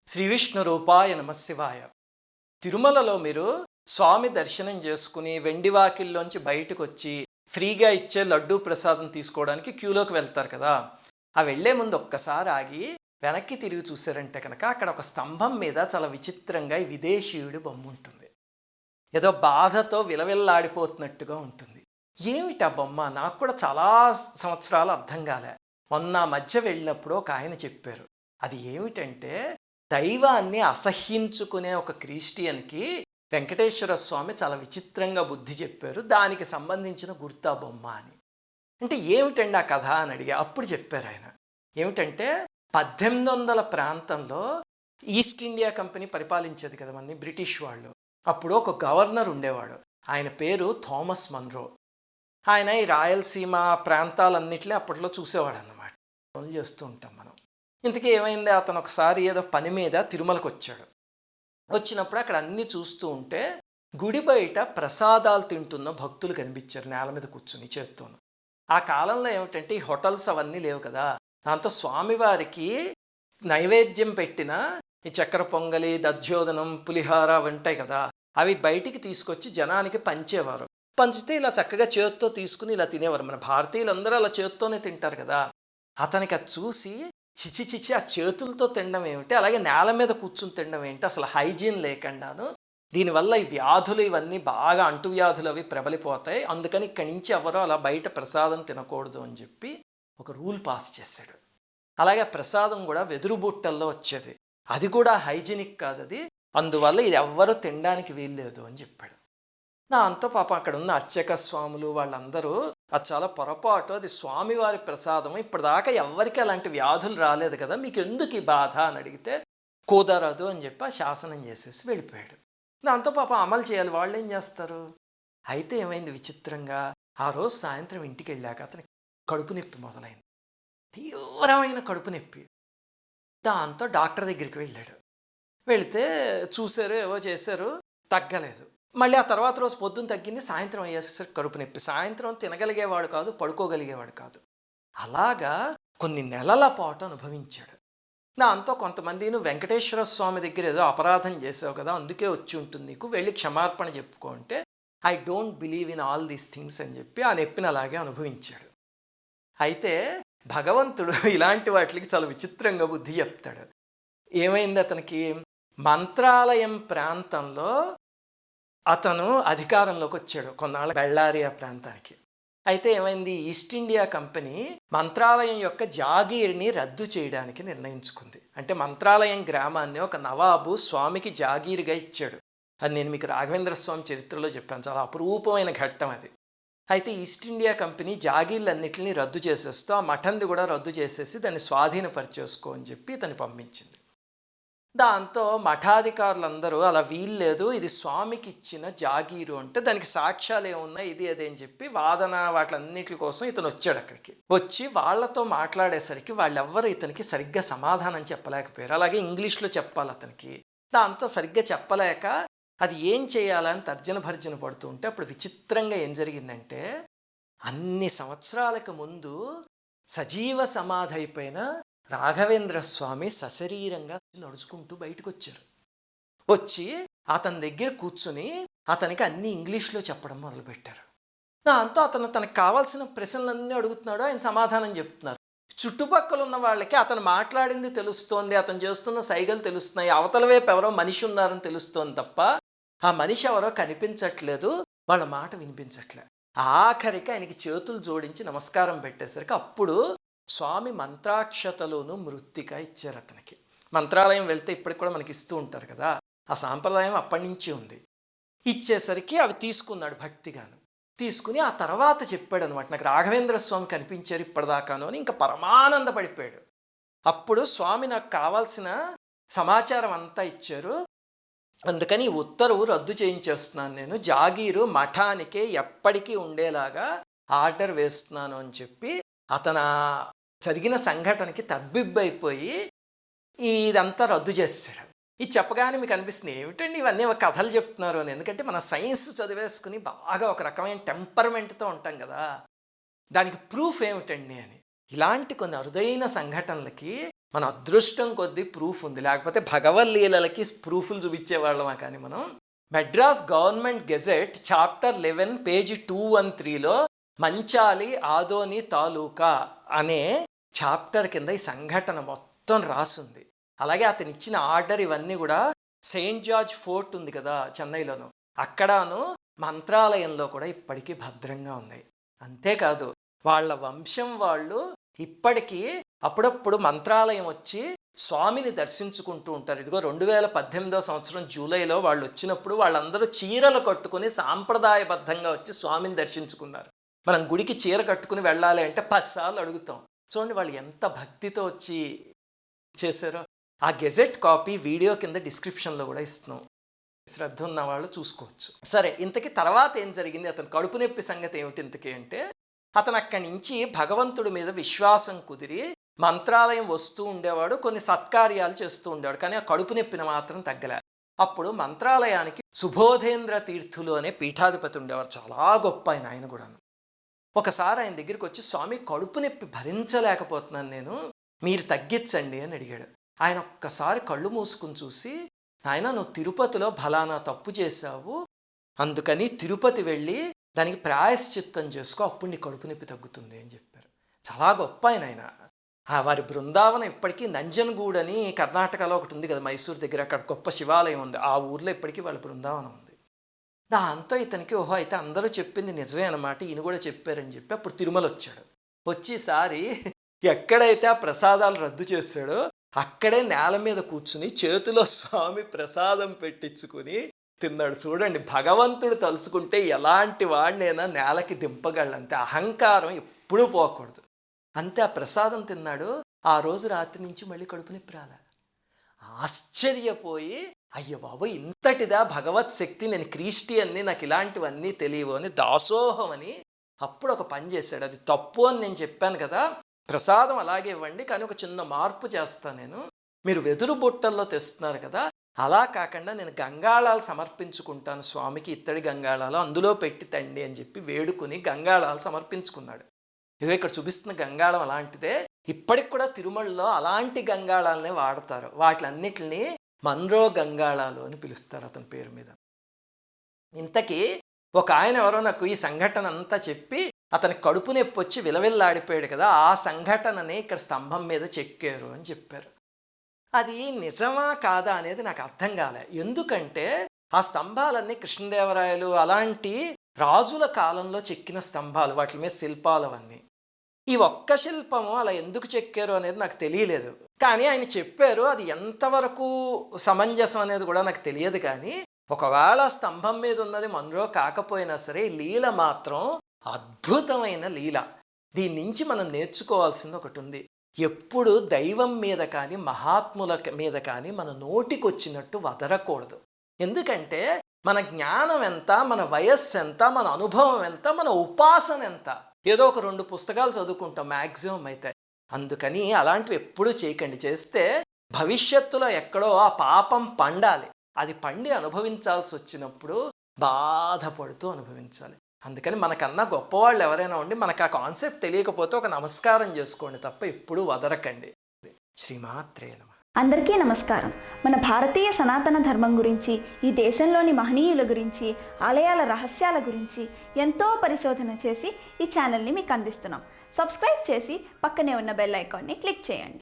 శ్రీ విష్ణు రూపాయ నమశివాయ. తిరుమలలో మీరు స్వామి దర్శనం చేసుకుని వెండివాకిల్లోంచి బయటకు వచ్చి ఫ్రీగా ఇచ్చే లడ్డూ ప్రసాదం తీసుకోవడానికి క్యూలోకి వెళ్తారు కదా. ఆ వెళ్లే ముందు ఒక్కసారి ఆగి వెనక్కి తిరిగి చూసారంటే కనుక అక్కడ ఒక స్తంభం మీద చాలా విచిత్రంగా ఈ విదేశీయుడి బొమ్మ ఉంటుంది. ఏదో బాధతో విలవిల్లాడిపోతున్నట్టుగా ఉంటుంది. ఏమిటి ఆ బొమ్మ? నాకు కూడా చాలా సంవత్సరాలు అర్థం కాలే. మొన్న మధ్య వెళ్ళినప్పుడు ఒక ఆయన చెప్పారు. అది ఏమిటంటే, దైవాన్ని అసహ్యించుకునే ఒక క్రిస్టియన్కి వెంకటేశ్వర స్వామి చాలా విచిత్రంగా బుద్ధి చెప్పారు, దానికి సంబంధించిన గుర్తా బొమ్మ అని. అంటే ఏమిటండి ఆ కథ అని అడిగా. అప్పుడు చెప్పారు ఆయన. ఏమిటంటే 1800 ప్రాంతంలో ఈస్ట్ ఇండియా కంపెనీ పరిపాలించేది కదా మంది, బ్రిటిష్ వాళ్ళు. అప్పుడు ఒక గవర్నర్ ఉండేవాడు. ఆయన పేరు థామస్ మన్రో. ఆయన ఈ రాయలసీమ ప్రాంతాలన్నిటిలో అప్పట్లో చూసేవాడు అన్నమాట. పనులు చేస్తూ ఉంటాం మనం. ఇంతకీ ఏమైంది, అతను ఒకసారి ఏదో పని మీద తిరుమలకు వచ్చాడు. వచ్చినప్పుడు అక్కడ అన్నీ చూస్తూ ఉంటే గుడి బయట ప్రసాదాలు తింటున్న భక్తులు కనిపించారు, నేల మీద కూర్చుని చేత్తోను. ఆ కాలంలో ఏమిటంటే ఈ హోటల్స్ అవన్నీ లేవు కదా. దాంతో స్వామివారికి నైవేద్యం పెట్టిన ఈ చక్కెర పొంగలి, దధ్యోదనం, పులిహార అవి ఉంటాయి కదా, అవి బయటికి తీసుకొచ్చి జనానికి పంచేవారు. పంచితే ఇలా చక్కగా చేత్తో తీసుకుని ఇలా తినేవారు. మన భారతీయులందరూ అలా చేత్తోనే తింటారు కదా. అతనికి అది చూసి చిచి చిచి, ఆ చేతులతో తినడం ఏమిటి, అలాగే నేల మీద కూర్చుని తినడం ఏంటి, అసలు హైజీన్ లేకుండాను, దీనివల్ల ఈ వ్యాధులు ఇవన్నీ బాగా అంటువ్యాధులు అవి ప్రబలిపోతాయి, అందుకని ఇక్కడి నుంచి ఎవరో అలా బయట ప్రసాదం తినకూడదు అని చెప్పి ఒక రూల్ పాస్ చేశాడు. అలాగే ప్రసాదం కూడా వెదురు బుట్టల్లో వచ్చేది, అది కూడా హైజీనిక్ కాదు అది, అందువల్ల ఇది ఎవ్వరూ తినడానికి వీల్లేదు అని చెప్పాడు. దాంతో పాపం అక్కడ ఉన్న అర్చక స్వాములు వాళ్ళందరూ అది చాలా పొరపాటు, అది స్వామివారి ప్రసాదం, ఇప్పటిదాకా ఎవ్వరికి అలాంటి వ్యాధులు రాలేదు కదా, మీకు ఎందుకు ఈ బాధ అని అడిగితే కుదరదు అని చెప్పి శాసనం చేసేసి వెళ్ళిపోయాడు. దాంతో పాపం అమలు చేయాలి, వాళ్ళు ఏం చేస్తారు. అయితే ఏమైంది విచిత్రంగా, ఆ రోజు సాయంత్రం ఇంటికి వెళ్ళాక అతనికి కడుపు నొప్పి మొదలైంది, తీవ్రమైన కడుపు నొప్పి. దాంతో డాక్టర్ దగ్గరికి వెళ్ళాడు. వెళితే చూశారు, ఏవో చేశారు, తగ్గలేదు. మళ్ళీ ఆ తర్వాత రోజు పొద్దున్న తగ్గింది, సాయంత్రం అయ్యేసరికి కడుపు నొప్పి. సాయంత్రం తినగలిగేవాడు కాదు, పడుకోగలిగేవాడు కాదు. అలాగా కొన్ని నెలల పాటు అనుభవించాడు. దాంతో కొంతమంది, నువ్వు వెంకటేశ్వర స్వామి దగ్గర ఏదో అపరాధం చేసావు కదా, అందుకే వచ్చి ఉంటుంది నీకు, వెళ్ళి క్షమార్పణ చెప్పుకో అంటే, I don't believe in all these things అని చెప్పి ఆ నొప్పిని అలాగే అనుభవించాడు. అయితే భగవంతుడు ఇలాంటి వాటికి చాలా విచిత్రంగా బుద్ధి చెప్తాడు. ఏమైంది అతనికి, మంత్రాలయం ప్రాంతంలో అతను అధికారంలోకి వచ్చాడు కొన్నాళ్ళ, బెళ్ళారి ఆ ప్రాంతానికి. అయితే ఏమైంది, ఈస్ట్ ఇండియా కంపెనీ మంత్రాలయం యొక్క జాగీర్ని రద్దు చేయడానికి నిర్ణయించుకుంది. అంటే మంత్రాలయం గ్రామాన్ని ఒక నవాబు స్వామికి జాగీర్గా ఇచ్చాడు. అది నేను మీకు రాఘవేంద్ర స్వామి చరిత్రలో చెప్పాను, చాలా అపురూపమైన ఘట్టం అది. అయితే ఈస్ట్ ఇండియా కంపెనీ జాగీర్లన్నింటినీ రద్దు చేసేస్తూ ఆ మఠంది కూడా రద్దు చేసేసి దాన్ని స్వాధీనపరిచేసుకో అని చెప్పి ఇతన్ని పంపించింది. దాంతో మఠాధికారులందరూ అలా వీల్లేదు, ఇది స్వామికి ఇచ్చిన జాగీరు అంటే దానికి సాక్ష్యాలు ఏమున్నాయి, ఇది అదే అని చెప్పి వాదన వాటిలన్నిటి కోసం ఇతను వచ్చాడు. అక్కడికి వచ్చి వాళ్ళతో మాట్లాడేసరికి వాళ్ళెవ్వరూ ఇతనికి సరిగ్గా సమాధానం చెప్పలేకపోయారు. అలాగే ఇంగ్లీష్లో చెప్పాలి అతనికి. దాంతో సరిగ్గా చెప్పలేక అది ఏం చేయాలని తర్జన భర్జన పడుతూ ఉంటే అప్పుడు విచిత్రంగా ఏం జరిగిందంటే, అన్ని సంవత్సరాలకు ముందు సజీవ సమాధి అయిపోయిన రాఘవేంద్ర స్వామి సశరీరంగా నడుచుకుంటూ బయటకు వచ్చారు. వచ్చి అతని దగ్గర కూర్చుని అతనికి అన్ని ఇంగ్లీష్లో చెప్పడం మొదలుపెట్టారు. దాంతో అతను తనకు కావాల్సిన ప్రశ్నలన్నీ అడుగుతున్నాడు, ఆయన సమాధానం చెప్తున్నారు. చుట్టుపక్కల ఉన్న వాళ్ళకి అతను మాట్లాడింది తెలుస్తోంది, అతను చేస్తున్న సైగలు తెలుస్తున్నాయి, అవతల వైపు ఎవరో మనిషి ఉన్నారని తెలుస్తోంది తప్ప ఆ మనిషి ఎవరో కనిపించట్లేదు, వాళ్ళ మాట వినిపించట్లేదు. ఆఖరికి ఆయనకి చేతులు జోడించి నమస్కారం పెట్టేసరికి అప్పుడు స్వామి మంత్రాక్షతలోను మృత్తిక ఇచ్చారు అతనికి. మంత్రాలయం వెళ్తే ఇప్పటికి కూడా మనకి ఇస్తూ ఉంటారు కదా, ఆ సాంప్రదాయం అప్పటి నుంచి ఉంది. ఇచ్చేసరికి అవి తీసుకున్నాడు భక్తిగాను. తీసుకుని ఆ తర్వాత చెప్పాడు అనమాట, నాకు రాఘవేంద్ర స్వామి కనిపించారు ఇప్పటిదాకాను అని. ఇంకా పరమానంద పడిపోయాడు. అప్పుడు స్వామి నాకు కావాల్సిన సమాచారం అంతా ఇచ్చారు, అందుకని ఉత్తర్వు రద్దు చేయించేస్తున్నాను, నేను జాగీరు మఠానికే ఎప్పటికీ ఉండేలాగా ఆర్డర్ వేస్తున్నాను అని చెప్పి అతను జరిగిన సంఘటనకి తబ్బిబ్బైపోయి ఇదంతా రద్దు చేశాడు. ఇది చెప్పగానే మీకు అనిపిస్తుంది ఏమిటండి ఇవన్నీ ఒక కథలు చెప్తున్నారు అని. ఎందుకంటే మన సైన్స్ చదివేసుకుని బాగా ఒక రకమైన టెంపర్మెంట్తో ఉంటాం కదా, దానికి ప్రూఫ్ ఏమిటండి అని. ఇలాంటి కొన్ని అరుదైన సంఘటనలకి మన అదృష్టం కొద్దీ ప్రూఫ్ ఉంది, లేకపోతే భగవద్లీలలకి ప్రూఫ్లు చూపించేవాళ్ళమా. కానీ మనం Madras government gazette chapter 11 page 213లో మంచాలి ఆదోని తాలూకా అనే చాప్టర్ కింద ఈ సంఘటన మొత్తం రాసుంది. అలాగే అతను ఇచ్చిన ఆర్డర్ ఇవన్నీ కూడా సెయింట్ జార్జ్ ఫోర్ట్ ఉంది కదా చెన్నైలోను, అక్కడను మంత్రాలయంలో కూడా ఇప్పటికీ భద్రంగా ఉన్నాయి. అంతేకాదు వాళ్ళ వంశం వాళ్ళు ఇప్పటికీ అప్పుడప్పుడు మంత్రాలయం వచ్చి స్వామిని దర్శించుకుంటూ ఉంటారు. ఇదిగో 2018 సంవత్సరం జూలైలో వాళ్ళు వచ్చినప్పుడు వాళ్ళందరూ చీరలు కట్టుకుని సాంప్రదాయబద్ధంగా వచ్చి స్వామిని దర్శించుకున్నారు. మనం గుడికి చీర కట్టుకుని వెళ్ళాలి అంటే 10 సార్లు అడుగుతాం. చూడండి వాళ్ళు ఎంత భక్తితో వచ్చి చేశారో. ఆ గెజెట్ కాపీ వీడియో కింద డిస్క్రిప్షన్లో కూడా ఇస్తున్నాం, శ్రద్ధ ఉన్న వాళ్ళు చూసుకోవచ్చు. సరే, ఇంతకీ తర్వాత ఏం జరిగింది, అతను కడుపు నొప్పి సంగతి ఏమిటి ఇంతకీ అంటే, అతను అక్కడి నుంచి భగవంతుడి మీద విశ్వాసం కుదిరి మంత్రాలయం వస్తూ ఉండేవాడు, కొన్ని సత్కార్యాలు చేస్తూ ఉండేవాడు. కానీ ఆ కడుపు నొప్పిని మాత్రం తగ్గలే. అప్పుడు మంత్రాలయానికి సుబోధేంద్ర తీర్థులు అనే పీఠాధిపతి ఉండేవారు, చాలా గొప్ప ఆయన కూడాను. ఒకసారి ఆయన దగ్గరికి వచ్చి, స్వామి కడుపు నొప్పి భరించలేకపోతున్నాను నేను, మీరు తగ్గించండి అని అడిగాడు. ఆయన ఒక్కసారి కళ్ళు మూసుకుని చూసి, నాయన నువ్వు తిరుపతిలో ఫలానా తప్పు చేశావు, అందుకని తిరుపతి వెళ్ళి దానికి ప్రాయశ్చిత్తం చేసుకో, అప్పుడు నీ కడుపు నొప్పి తగ్గుతుంది అని చెప్పారు. చాలా గొప్ప ఆయన. వారి బృందావనం ఇప్పటికీ నంజన్గూడ్ అని కర్ణాటకలో ఒకటి ఉంది కదా, మైసూర్ దగ్గర, అక్కడ గొప్ప శివాలయం ఉంది. ఆ ఊర్లో ఇప్పటికీ వాళ్ళ బృందావనం ఉంది. దాంతో ఇతనికి ఓహో అయితే అందరూ చెప్పింది నిజమే అన్నమాట, ఈయన కూడా చెప్పారని చెప్పి అప్పుడు తిరుమల వచ్చాడు. వచ్చేసారి ఎక్కడైతే ఆ ప్రసాదాలు రద్దు చేశాడో అక్కడే నేల మీద కూర్చుని చేతిలో స్వామి ప్రసాదం పెట్టించుకుని తిన్నాడు. చూడండి, భగవంతుడు తలుచుకుంటే ఎలాంటి వాడినైనా నేలకి దింపగలంతే. అహంకారం ఎప్పుడూ పోకూడదు. అంతే, ఆ ప్రసాదం తిన్నాడు. ఆ రోజు రాత్రి నుంచి మళ్ళీ కడుపు నొప్పి రాలే. ఆశ్చర్యపోయి, అయ్యో బాబు ఇంతటిదా భగవత్ శక్తి, నేను క్రిస్టియన్ని, నాకు ఇలాంటివన్నీ తెలియవు అని దాసోహం అని అప్పుడు ఒక పని చేశాడు. అది తప్పు అని నేను చెప్పాను కదా, ప్రసాదం అలాగే ఇవ్వండి, కానీ ఒక చిన్న మార్పు చేస్తాను నేను. మీరు వెదురు బుట్టల్లో తెస్తున్నారు కదా, అలా కాకుండా నేను గంగాళాలు సమర్పించుకుంటాను స్వామికి, ఇత్తడి గంగాళాలు అందులో పెట్టి తండి అని చెప్పి వేడుకుని గంగాళాలు సమర్పించుకున్నాడు. ఇదే ఇక్కడ చూపిస్తున్న గంగాళం అలాంటిదే. ఇప్పటికి కూడా తిరుమలలో అలాంటి గంగాళాలనే వాడతారు. వాటిలన్నిటిని మన్రో గంగాళాలు అని పిలుస్తారు అతని పేరు మీద. ఇంతకీ ఒక ఆయన ఎవరో నాకు ఈ సంఘటన అంతా చెప్పి, అతని కడుపు నొప్పి వచ్చి విలవిల్లాడిపోయాడు కదా, ఆ సంఘటనని ఇక్కడ స్తంభం మీద చెక్కారు అని చెప్పారు. అది నిజమా కాదా అనేది నాకు అర్థం కాలే. ఎందుకంటే ఆ స్తంభాలన్నీ కృష్ణదేవరాయలు అలాంటి రాజుల కాలంలో చెక్కిన స్తంభాలు, వాటి మీద శిల్పాలు అవన్నీ. ఈ ఒక్క శిల్పము అలా ఎందుకు చెక్కారు అనేది నాకు తెలియలేదు. కానీ ఆయన చెప్పారు, అది ఎంతవరకు సమంజసం అనేది కూడా నాకు తెలియదు. కానీ ఒకవేళ స్తంభం మీద ఉన్నది మన్రో కాకపోయినా సరే, లీల మాత్రం అద్భుతమైన లీల. దీని నుంచి మనం నేర్చుకోవాల్సింది ఒకటి ఉంది. ఎప్పుడు దైవం మీద కానీ మహాత్ముల మీద కానీ మన నోటికొచ్చినట్టు వదరకూడదు. ఎందుకంటే మన జ్ఞానం ఎంత, మన వయస్సు ఎంత, మన అనుభవం ఎంత, మన ఉపాసన ఎంత, ఏదో ఒక 2 పుస్తకాలు చదువుకుంటాం మ్యాక్సిమం అయితే. అందుకని అలాంటివి ఎప్పుడూ చేయకండి. చేస్తే భవిష్యత్తులో ఎక్కడో ఆ పాపం పండాలి. అది పండి అనుభవించాల్సి వచ్చినప్పుడు బాధపడుతూ అనుభవించాలి. అందుకని మనకన్నా గొప్పవాళ్ళు ఎవరైనా ఉండి మనకు ఆ కాన్సెప్ట్ తెలియకపోతే ఒక నమస్కారం చేసుకోండి తప్ప ఎప్పుడూ వదరకండి. శ్రీమాత్రే నమః. అందరికీ నమస్కారం. మన భారతీయ సనాతన ధర్మం గురించి, ఈ దేశంలోని మహనీయుల గురించి, ఆలయాల రహస్యాల గురించి ఎంతో పరిశోధన చేసి ఈ ఛానల్ని మీకు అందిస్తున్నాం. సబ్స్క్రైబ్ చేసి పక్కనే ఉన్న బెల్ ఐకాన్ని క్లిక్ చేయండి.